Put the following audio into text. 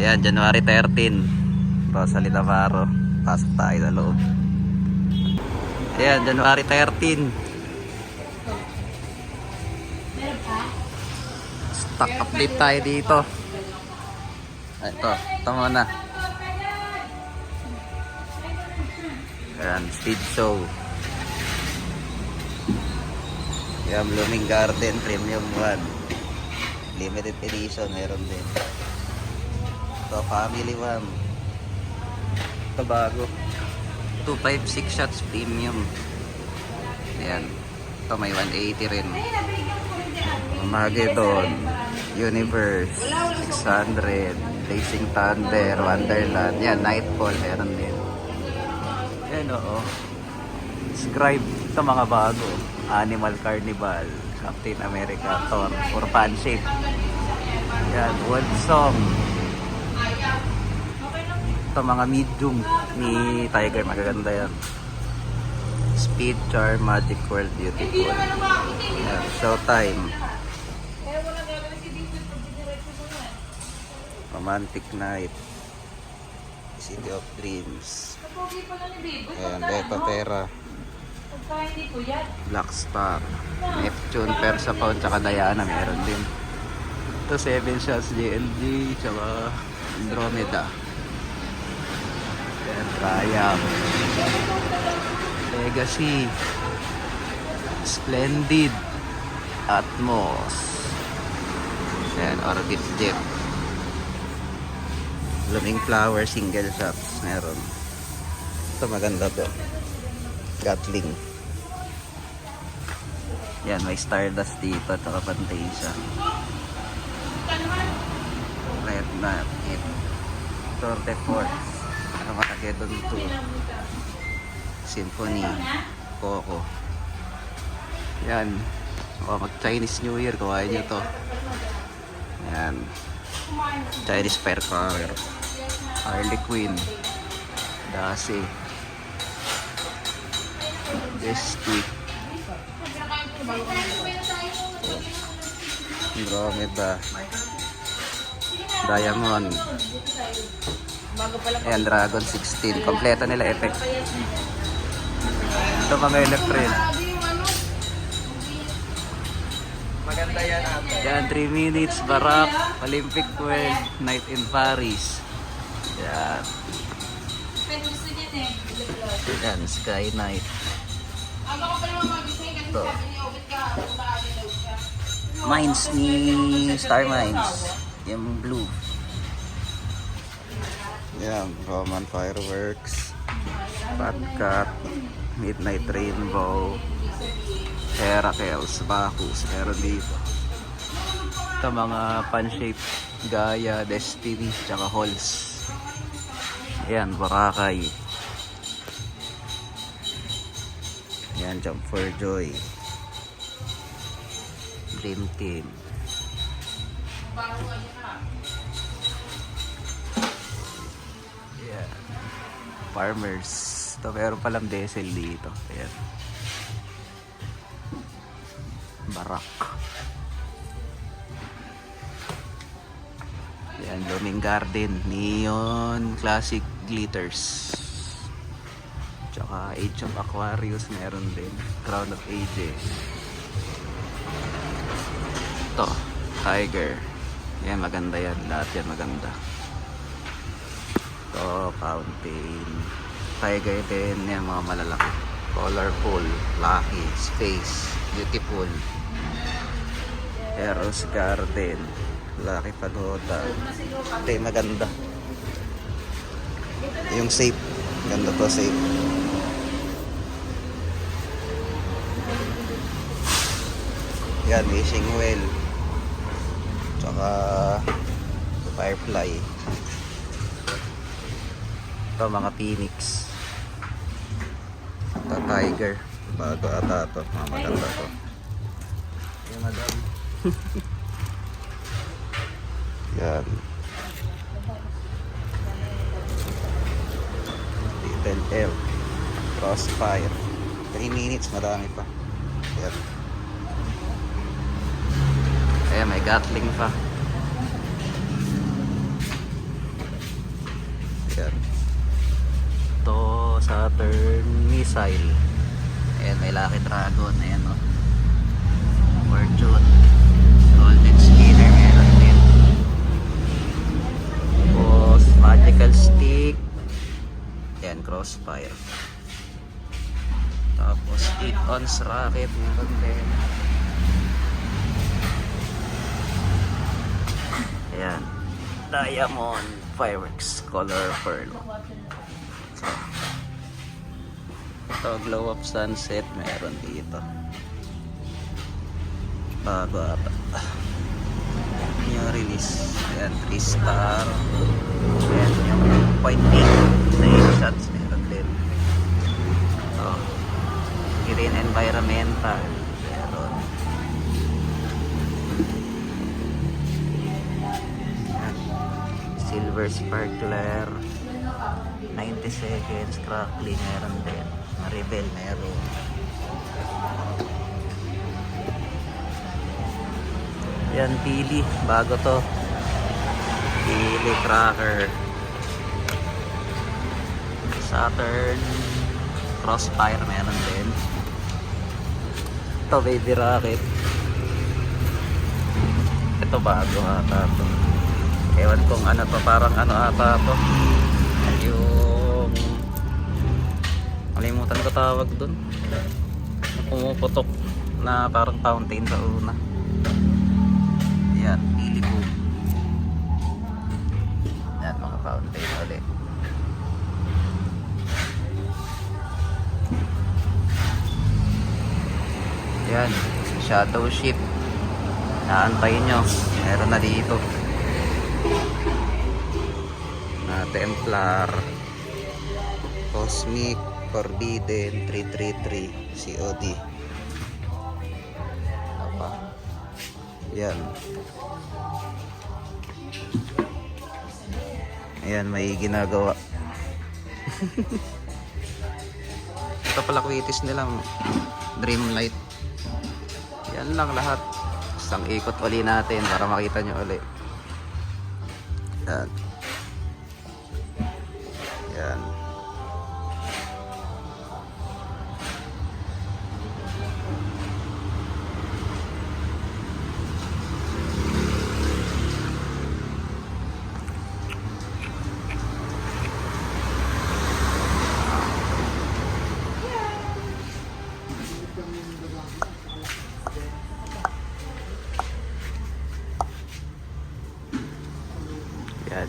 Ayan, January 13. Rosalie Navarro. Pasok tayo sa loob. Ayan, January 13. Stock update tayo dito. Ito muna. Ayan, speed show. Ayan, Blooming Garden Premium 1. Limited edition, meron din. Ito, Family 1. Ito bago. 256 shots premium. Ayan. Ito may 180 rin. Armageddon, Universe, 600, Racing Thunder, Wonderland. Yan, Nightfall, meron din. Yan, oo. Scribe, ito mga bago. Animal Carnival, Captain America, Thor, or fan shape. Yan, World Song. Ito mga medium ni Tiger, magaganda yan. Speed Charm, Magic World, Beautiful. Yan, Showtime. Romantic Night, City of Dreams. Ayan, Beta Terra, Black Star, Neptune, Persa Pound, tsaka Diana meron din. Ito 7 shots JLG, tsaka Andromeda. Ayan, Triumph, Legacy, Splendid, Atmos. Ayan, Orbit Jet. Blooming Flower single shots meron. Ito maganda to. Gatling. Yan, may Stardust dito at pantay siya. Red Nut, Tour de Force, Armageddon 2, Symphony, Coco. Yan. O, mag Chinese New Year, kawain nyo to. Yan. Chinese Firecracker, Harley Quinn, Daisy, Mystic, Andromeda, Diamond. Ayan, Dragon 16. Kompleto nila effect. Ito mga electric. Maganda yan ate. Yan, 3 minutes, Barak, Olympic World, Night in Paris. Yan. Yan, Sky Night. Ito. Mines ni Star Mines. Yung blue. Yan, Roman Fireworks, Fat Cat, Midnight Rainbow, Heracles, Bacchus, meron dito. Ito mga pan-shape, Gaia, Destiny, tsaka Halls. Ayan, Boracay. Ayan, Jump for Joy, Dream Team. Ayan, Farmers. Ito, meron palang diesel dito. Ayan, Barak. Ayan, Blooming Garden, Neon Classic Glitters, tsaka Age of Aquarius meron din, Crown of Ages. Ito, Tiger. Yan, maganda yan, lahat yan maganda. Ito, Fountain, Tiger din, yan mga malalaki. Colorful, Lucky, Space, Beautiful, Eros Garden, Lucky Pagoda. Ito maganda. Yung safe, ganda to, safe. Yan, Wishing Well, tsaka Firefly. Ito mga Phoenix. Ito Tiger, bago ata ito, maganda to. Yan, madam. Yan, Little Elf, Crossfire. 3 minutes, madami pa. Yan. Ayan, may Gatling pa. Yan. Ito, Saturn Missile. Ayan, may Lucky Dragon. Ayan, o. Fortune. Golden Spinner. Meron din. Tapos, Magical Stick. Ayan, Crossfire. Tapos, 8-ounce rocket. Meron din. Ayan. Diamond Fireworks Color Pearl. So, ito, Glow Up Sunset. Meron dito. Bago ata. Yung release. Ayan, 3 star. Ayan, yung point eight na 8 shots. Meron din. So, green environmental. Meron. Ayan. Silver sparkler. 90 seconds. Crackling. Meron din. Rebel. Meron. Yan, Pili. Bago to. Pili Cracker. Saturn Crossfire. Meron din. Ito, Baby Rocket. Ito, bago ata to. Ewan kung ano to. Parang ano ata to. Yung... Kalimutan ko tawag dun. Pumuputok na parang fountain sa una. Yan, Pili Boom. Yan, mga fountain ulit. Yan, Shadow Ship. Naantayin nyo. Meron na dito. Na Templar. Cosmic Forbidden 333 COD. Apa? Yan. Ayan, may ginagawa. Ito pala kwitis nilang Dreamlight. Yan lang lahat. Isang ikot uli natin para makita nyo uli. Yan. Yan. Yan.